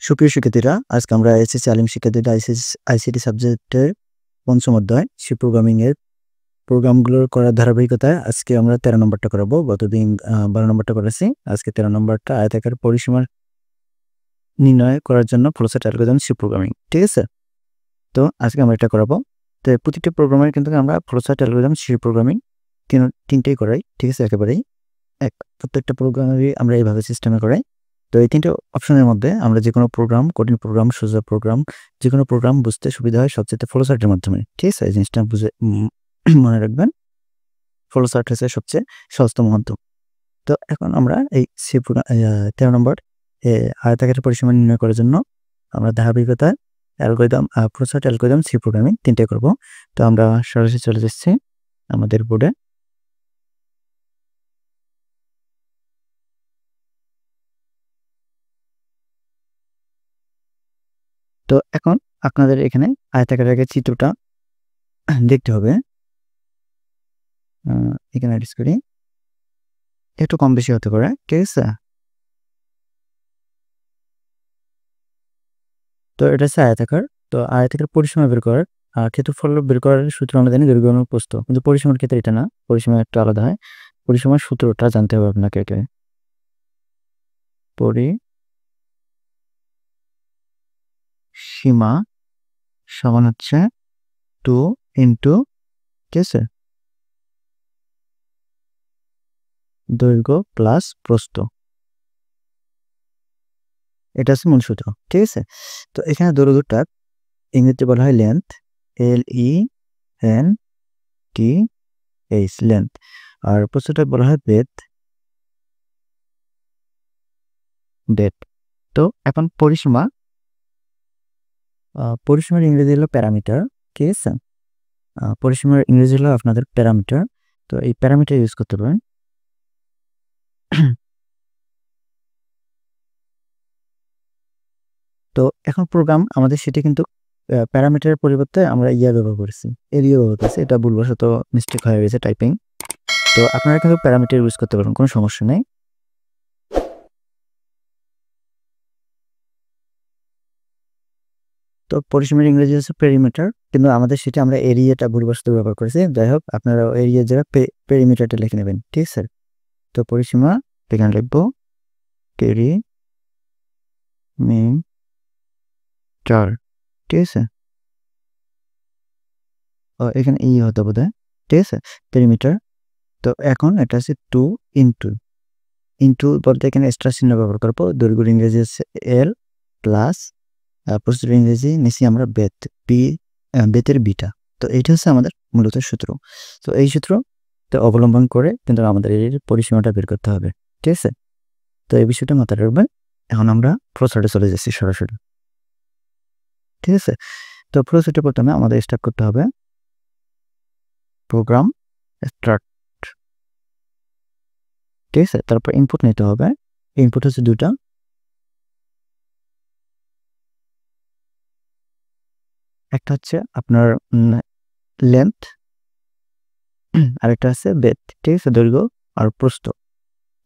সুপ্রিয় শিক্ষার্থীরা, আজকে আমরা এসএসসি আলিম শিক্ষার্থীরা আইসিটি সাবজেক্টের পঞ্চম অধ্যায় সি প্রোগ্রামিং এর প্রোগ্রামগুলোর করার ধারাবাহিকতায় আজকে আমরা 13 নম্বরটা করাবো। গতদিন 12 নম্বরটা করেছি। আজকে 13 নম্বরটা আয়তাকার পরিসীমা নির্ণয় করার জন্য ফ্লোচার্ট অ্যালগরিদম সি প্রোগ্রামিং। ঠিক আছে? তো আজকে আমরা এটা করাবো। তো প্রতিটি প্রোগ্রামের কিন্তু আমরা ফ্লোচার্ট অ্যালগরিদম সি প্রোগ্রামিং তিনটেই করাই। ঠিক আছে? একেবারেই প্রত্যেকটা প্রোগ্রামেরই আমরা এইভাবে সিস্টেমে করাই। তো এই তিনটে অপশনের মধ্যে আমরা যেকোনো প্রোগ্রাম, কঠিন প্রোগ্রাম, সোজা প্রোগ্রাম, যেকোনো প্রোগ্রাম বুঝতে সুবিধা হয় সবচেয়ে ফ্লোচার্টের মাধ্যমে। ঠিক আছে? এই জিনিসটা বুঝে মনে রাখবেন। ফ্লোচার্ট হচ্ছে সবচেয়ে সহজতম মাধ্যম। তো এখন আমরা এই সি 13 নম্বর আয়তাকারের পরিসীমা নির্ণয় করার জন্য আমরা ধারাবাহিকতায় algorithm, flowchart algorithm C programming তিনটে করব। তো আমরা সরাসরি চলে যাচ্ছি আমাদের বোর্ডে। তো এখন আপনাদের এখানে আয়তাকারের আগে চিত্রটা দেখতে হবে। এখানে অ্যাড করি, একটু কম বেশি হতে পারে। ঠিক আছে? তো এটা হচ্ছে আয়তাকার। তো আয়তাকার পরিসীমা বের করার ক্ষেত্রফল বের করার সূত্র আমরা জানি দৈর্ঘ্য এবং প্রস্থ, কিন্তু পরিসীমার ক্ষেত্রে এটা না, পরিসীমা একটু আলাদা হয়। পরিসীমার সূত্রটা জানতে হবে আপনাকে। এটা পরিসীমা সমান হচ্ছে 2 ইন্টু, ঠিক আছে, দৈর্ঘ্য প্লাস প্রস্থ। এটা হচ্ছে মূল সূত্র। ঠিক আছে? তো এখানে দৈর্ঘ্যটা ইংরেজিতে বলা হয় লেন্থ, LENTH, লেন্থ। আর প্রস্থটা বলা হয় ব্রেডথ। তো এখন পরিসীমার ইংরেজি হলো প্যারামিটার। ঠিক আছে? পরিসীমার ইংরেজি হলো আপনাদের প্যারামিটার। তো এই প্যারামিটার ইউজ করতে পারেন। তো এখন প্রোগ্রাম আমাদের সেটা কিন্তু প্যারামিটারের পরিবর্তে আমরা ব্যবহার করেছি, এরিয়া ব্যবহার করেছি। এটা ভুলবশত মিস্টেক হয়ে গেছে টাইপিং। তো আপনারা কিন্তু প্যারামিটার ইউজ করতে পারেন, কোনো সমস্যা নেই। তো পরিসীমার ইংরেজি হচ্ছে পেরিমিটার, কিন্তু আমাদের সেটা আমরা এরিয়াটা ভুলবশত ব্যবহার করেছি। যাই হোক, আপনারা এরিয়ার জায়গায় পেরিমিটারটা লিখে নেবেন। ঠিক আছে? তো পরিসীমা এখানে লিখবো পেরিমিটার। ঠিক আছে? এখানে হতে বোধ হয়। ঠিক আছে? পেরিমিটার। তো এখন এটা হচ্ছে 2 ইন্টু ইন্টু বলতে এখানে এক্সট্রা চিহ্ন ব্যবহার করবো। দৈর্ঘ্যের ইংরেজি হচ্ছে L প্লাস প্রস্থের ইংরেজি নিচ্ছি আমরা বেতের বিটা। তো এইটা হচ্ছে আমাদের মূলত সূত্র। তো এই সূত্র অবলম্বন করে কিন্তু আমাদের এর পরিসীমাটা বের করতে হবে। ঠিক আছে? তো এই বিষয়টা মাথায় রাখবেন। এখন আমরা ফ্লোচার্টে চলে যাচ্ছি সরাসরি। ঠিক আছে? তো ফ্লোচার্টে প্রথমে আমাদের স্টার্ট করতে হবে প্রোগ্রাম স্টার্ট। ঠিক আছে? তারপর ইনপুট নিতে হবে। ইনপুট হচ্ছে দুটা, একটা হচ্ছে আপনার লেন্থ, আরেকটা আছে বেথ। ঠিক আছে? দৈর্ঘ্য আর প্রস্থ।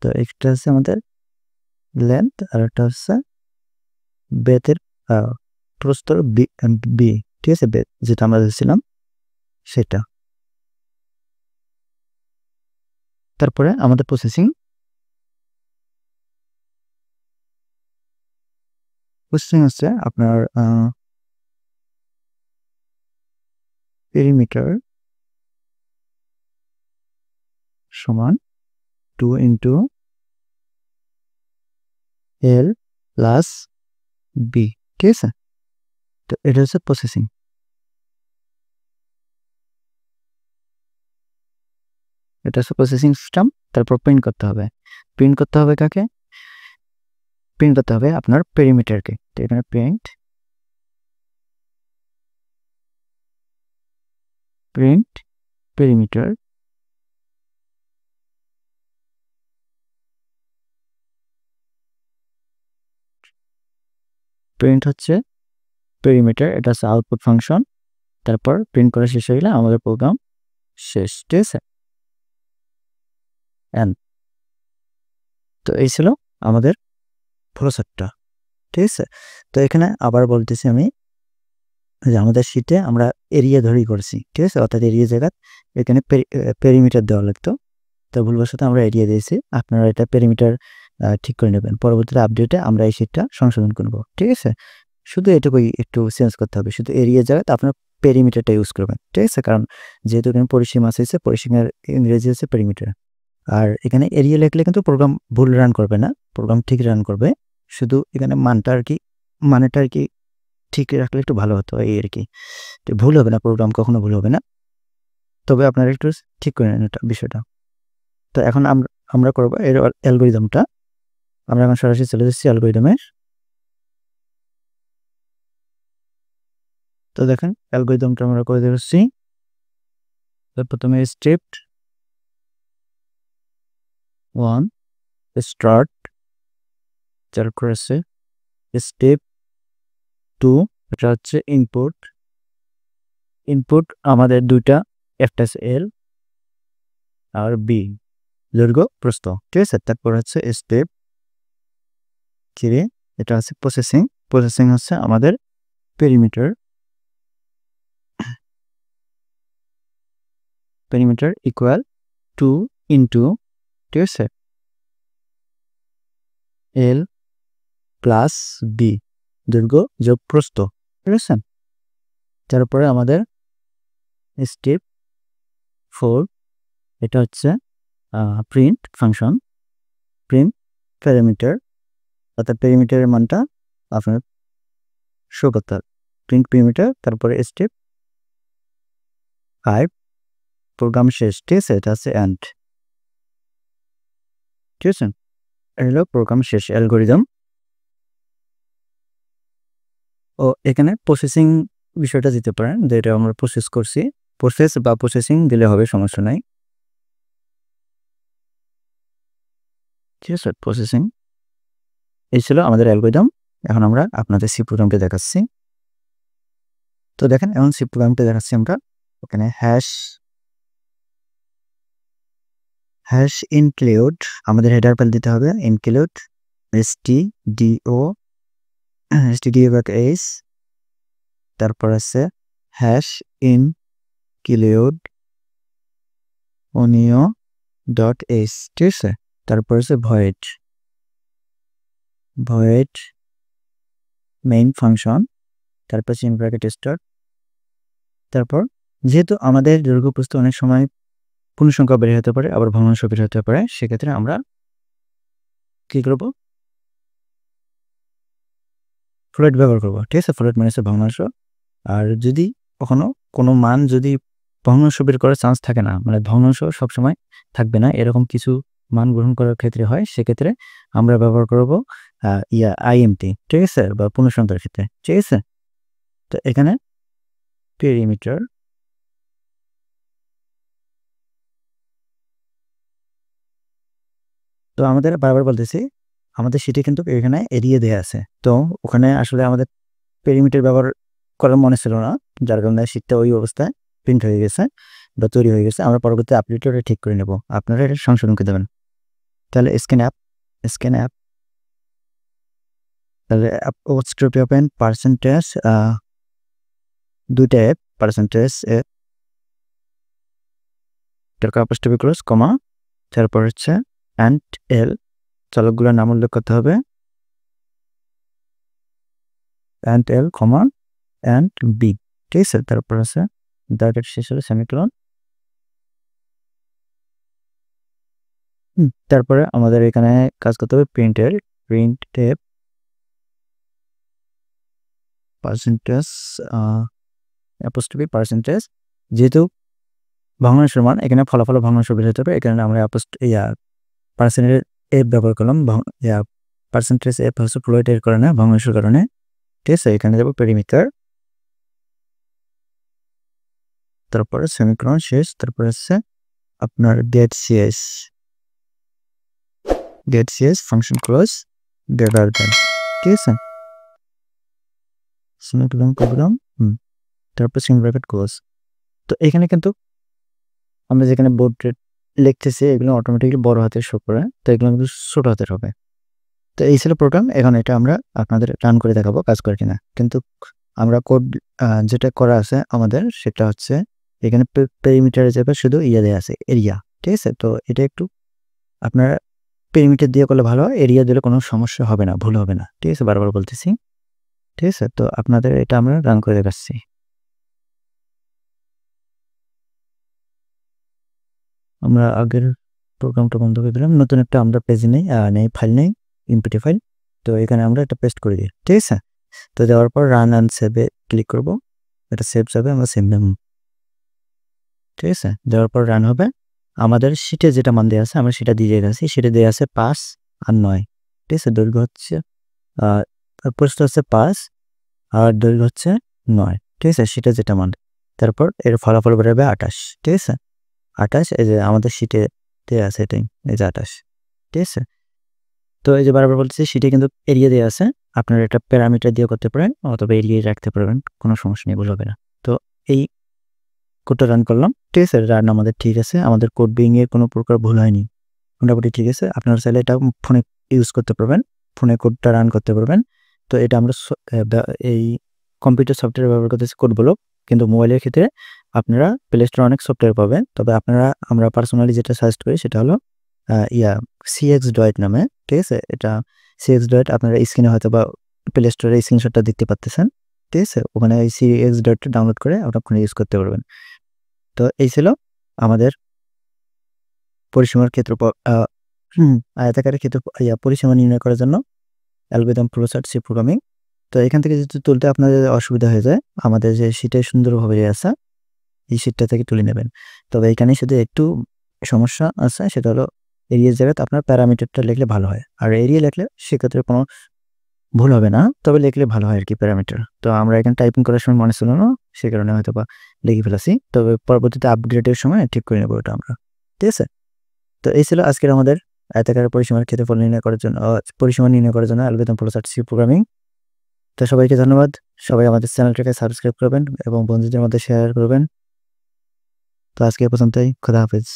তো একটা হচ্ছে আমাদের লেন্থ আর একটা হচ্ছে বেথের প্রস্থর বি। ঠিক আছে? বেথ যেটা আমরা দিয়েছিলাম সেটা। তারপরে আমাদের প্রসেসিং হচ্ছে আপনার পেরিমিটার সমান 2 ইন্টু L প্লাস বি। ঠিক আছে? তো এটা হচ্ছে প্রসেসিং। এটা হচ্ছে প্রসেসিং সিস্টেম। তারপর প্রিন্ট করতে হবে। প্রিন্ট করতে হবে কাকে? প্রিন্ট করতে হবে আপনার পেরিমিটারকে। তো এখানে প্রিন্ট পেরিমিটার। প্রিন্ট হচ্ছে পেরিমিটার, এটা হচ্ছে আউটপুট ফাংশন। তারপর প্রিন্ট করা শেষ হয়ে গেলে আমাদের প্রোগ্রাম শেষ। ঠিক আছে? তো এই ছিল আমাদের ফ্লোচার্টটা। ঠিক আছে? তো এখানে আবার বলতেছি আমি যে আমাদের শীটে আমরা এরিয়া ধরেই করছি, ঠিক আছে? অর্থাৎ এরিয়া জায়গা এখানে পেরিমিটার দেওয়া লাগতো, তো ভুলবশত আমরা এরিয়া দিয়েছি। আপনারা এটা পেরিমিটার ঠিক করে নেবেন। পরবর্তীতে আপডেটে আমরা এই শীটটা সংশোধন করব, ঠিক আছে? শুধু এটুকুই একটু চেঞ্জ করতে হবে, শুধু এরিয়া জায়গাতে আপনার পেরিমিটারটা ইউজ করবেন, ঠিক আছে? কারণ যেহেতু এখানে পরিসীমা আছে, পরিসীমার ইংরেজি হচ্ছে পেরিমিটার। আর এখানে এরিয়া লিখলে কিন্তু প্রোগ্রাম ভুল রান করবে না, প্রোগ্রাম ঠিক রান করবে। শুধু এখানে মানটা আর কি, মানেটা আর কি ঠিক রাখলে একটু ভালো হতো, এই আর কি। তো ভুল হবে না, প্রোগ্রাম কখনো ভুল হবে না, তবে আপনারা একটু ঠিক করে নেন এটা বিষয়টা। তো এখন আমরা করবো এর অ্যালগরিদমটা। আমরা এখন সরাসরি চলে যাচ্ছি অ্যালগরিদমে। তো দেখেন অ্যালগরিদমটা আমরা করে দিচ্ছি। তো প্রথমে স্টেপ 1 স্টার্ট, তারপর আছে স্টেপ 2, এটা হচ্ছে ইনপুট। ইনপুট আমাদের দুইটা এফএসএল আর বি, দৈর্ঘ্য প্রস্থ, ঠিক আছে? তারপর হচ্ছে স্টেপ 3, এটা হচ্ছে প্রসেসিং। প্রসেসিং হচ্ছে আমাদের পেরিমিটার। পেরিমিটার ইকুয়াল 2 ইন্টু, ঠিক আছে, এল প্লাস বি, দৈর্ঘ্য যোগ প্রস্থ, ঠিক আছে? তারপরে আমাদের স্টেপ 4, এটা হচ্ছে প্রিন্ট ফাংশন, প্রিন্ট প্যারামিটার, অর্থাৎ পেরিমিটারের মানটা আপনার শো করতে হবে, প্রিন্ট পেরিমিটার। তারপরে স্টেপ 5, প্রোগ্রাম শেষ, ঠিক আছে? এটা হচ্ছে এন্ড, ঠিক আছে? এটা হলো প্রোগ্রাম শেষ অ্যালগরিদম। ও এখানে প্রসেসিং বিষয়টা দিতে পারেন, যেটা আমরা প্রসেস করছি, প্রসেস বা প্রসেসিং দিলে হবে, সমস্যা নাই, ঠিক আছে? প্রসেসিং এই ছিল আমাদের অ্যালগরিদম। এখন আমরা আপনাদের সি প্রোগ্রামটা দেখাচ্ছি। তো দেখেন এখন সি প্রোগ্রামটা দেখাচ্ছি আমরা। ওখানে হ্যাশ ইনক্লুড, আমাদের হেডার ফাইল দিতে হবে, ইনক্লুড stdio.h, তারপর আছে হ্যাশ ইনক্লুড onio.h, ঠিক আছে? তারপর আছে ভয়েড মেইন ফাংশন, তারপর সিন ব্র্যাকেট স্টার্ট। তারপর যেহেতু আমাদের দৈর্ঘ্য প্রস্থ অনেক সময় পূর্ণসংখ্যা বের হতে পারে, আবার ভগ্নাংশ বের হতে পারে, সেক্ষেত্রে আমরা কি করব, ফ্লোট ব্যবহার করব, ঠিক আছে? ফ্লোট মানে হচ্ছে ভগ্নাংশ। আর যদি কখনো কোনো মান যদি ভগ্নাংশ বের করার চান্স থাকে না, মানে ভগ্নাংশ সবসময় থাকবে না, এরকম কিছু মান গ্রহণ করার ক্ষেত্রে হয়, সেক্ষেত্রে আমরা ব্যবহার করব আইএমটি, ঠিক আছে? বা পূর্ণসংখ্যার ক্ষেত্রে, ঠিক আছে? তো এখানে পেরিমিটার, তো আমাদের বারবার বলতেছি আমাদের সেটি কিন্তু এখানে এরিয়া দেয়া আছে, তো ওখানে আসলে আমাদের পেরিমিটার ব্যবহার করার মনে ছিল না, যার কারণে শীটটা ওই অবস্থায় প্রিন্ট হয়ে গেছে বা তৈরি হয়ে গেছে। আমরা পরবর্তী আপডেটে ওটা ঠিক করে নেব, আপনারা এটা সংশোধন করে দেবেন। তাহলে স্ক্যান অ্যাপ, তাহলে স্ক্রিপ্ট ওপেন পার্সেন্টেজ, দুইটা অ্যাপ, পার্সেন্টেজ অ্যাপ, টাকা আপস্টপি ক্লোজ কমা, তারপর হচ্ছে অ্যান্ড এল, চলকগুলোর নাম উল্লেখ করতে হবে, and L comma and B, ঠিক আছে? তারপর আছে ব্র্যাকেট শেষ হলে সেমিকোলন। তারপরে আমাদের এখানে কাজ করতে হবে print tape percentage apostrophe percentage, যেহেতু ভগ্নাংশের মান এখানে ফলাফল ভগ্নাংশ বের হতে হবে, এখানে আমরা পার্সেন্টেজ এফ ব্যবহার করলাম, পার্সেন্টেজ এফ হচ্ছে ফ্লোটের কারণে, ভগ্নাংশের কারণে, ঠিক আছে? এখানে যাবো পেরিমিটার, তারপরে সেমিকোলন শেষ, তারপরে হচ্ছে আপনার gate CS function close greater than, ঠিক আছে? সেমিকোলন প্রোগ্রাম, তারপর সিন ব্র্যাকেট ক্লোজ। তো এখানে কিন্তু আমরা যেখানে বোর্ড রেট লিখতেছি এগুলো অটোমেটিক্যালি বড় হাতের শো করে, তো এগুলো কিন্তু ছোট হাতের হবে, তো এই ছিল প্রোগ্রাম। এখন এটা আমরা আপনাদের রান করে দেখাবো কাজ করে কিনা। কিন্তু আমরা কোড যেটা করা আছে আমাদের সেটা হচ্ছে এখানে পেরিমিটারের জায়গায় শুধু দেয়া আছে এরিয়া। ঠিক আছে? তো এটা একটু আপনারা পেরিমিটার দিয়ে করলে ভালো হয়। এরিয়া দিলে কোনো সমস্যা হবে না, ভুল হবে না। ঠিক আছে? বারবার বলতেছি। ঠিক আছে? তো আপনাদের এটা আমরা রান করে দেখাচ্ছি। আমরা আগের প্রোগ্রামটা বন্ধ করে দিলাম। নতুন একটা আমরা পেজ নেই, ফাইল নেই, এমপিটি ফাইল। তো এখানে আমরা এটা পেস্ট করে দিই। ঠিক আছে? তো দেওয়ার পর রান অ্যান্ড সেভে ক্লিক করব। এটা সেভ যাবে, আমরা সেভ নেব। ঠিক আছে? দেওয়ার পর রান হবে। আমাদের শিটে যেটা মান দেওয়া আছে আমরা সেটা দিয়ে রেখেছি। সেটা দেওয়া আছে 5 আর 9। ঠিক আছে? দৈর্ঘ্য হচ্ছে প্রস্থ হচ্ছে 5 আর দৈর্ঘ্য হচ্ছে 9। ঠিক আছে? সেটা যেটা মান। তারপর এর ফলাফল বেরোবে 28। ঠিক আছে? 28 এই যে আমাদের শিটে দেওয়া আছে এটাই। এই যে 28। ঠিক আছে? তো এই যে বারবার বলতেছি শিটে কিন্তু এরিয়া দেওয়া আছে। আপনারা এটা প্যারামিটার দিয়ে করতে পারেন অথবা এরিয়ায় রাখতে পারবেন। কোনো সমস্যা নেই, ভুল হবে না। তো এই কোডটা রান করলাম। ঠিক আছে? রান আমাদের ঠিক আছে। আমাদের কোড বিং এর কোনো প্রকার ভুল হয়নি। মোটামুটি ঠিক আছে। আপনারা চাইলে এটা ফোনে ইউজ করতে পারবেন। ফোনে কোডটা রান করতে পারবেন। তো এটা আমরা এই কম্পিউটার সফটওয়্যার ব্যবহার করতেছি কোডগুলো। কিন্তু মোবাইলের ক্ষেত্রে আপনারা প্লে স্টোরে অনেক সফটওয়্যার পাবেন। তবে আমরা পার্সোনালি যেটা সাজেস্ট করি সেটা হলো CX নামে। ঠিক আছে? এটা CX আপনারা স্ক্রিনে হয়তোবা প্লে স্টোরে স্ক্রিনশটটা দেখতে পাচ্তেছেন। ঠিক আছে? ওখানে এই CX ডাউনলোড করে আপনারা ফোনে ইউজ করতে পারবেন। তো এই ছিল আমাদের পরিসীমার ক্ষেত্রফল আয়তাকারের পরিসীমা নির্ণয় করার জন্য অ্যালগরিদম ফ্লোচার্ট সি প্রোগ্রামিং। তো এখান থেকে যদি তুলতে আপনাদের অসুবিধা হয়ে যায়, আমাদের যে শিটে সুন্দরভাবে আছে এই শিটটা থেকে তুলে নেবেন। তবে এখানে শুধু একটু সমস্যা আছে, সেটা হলো এরিয়ার জায়গাতে আপনার প্যারামিটারটা লিখলে ভালো হয়। আর এরিয়া লিখলে সেক্ষেত্রে কোনো ভুল হবে না, তবে লিখলে ভালো হয় আরকি প্যারামিটার। তো আমরা এখানে টাইপিং করার সময় মনে ছিল না, সে কারণে হয়তোবা লিখে ফেলেছি। তবে পরবর্তীতে আপগ্রেডের সময় ঠিক করে নেব ওটা আমরা। ঠিক আছে? তো এই ছিল আজকের আমাদের আয়তাকারের পরিসীমার ক্ষেত্রফল নির্ণয় করার জন্য পরিসীমা নির্ণয় করার জন্য অ্যালগরিদম ফ্লোচার্ট সি প্রোগ্রামিং। তো সবাইকে ধন্যবাদ। সবাই আমাদের চ্যানেলটাকে সাবস্ক্রাইব করবেন এবং বন্ধুদের মধ্যে শেয়ার করবেন। তো আজকে এ পর্যন্তই। খোদা হাফেজ।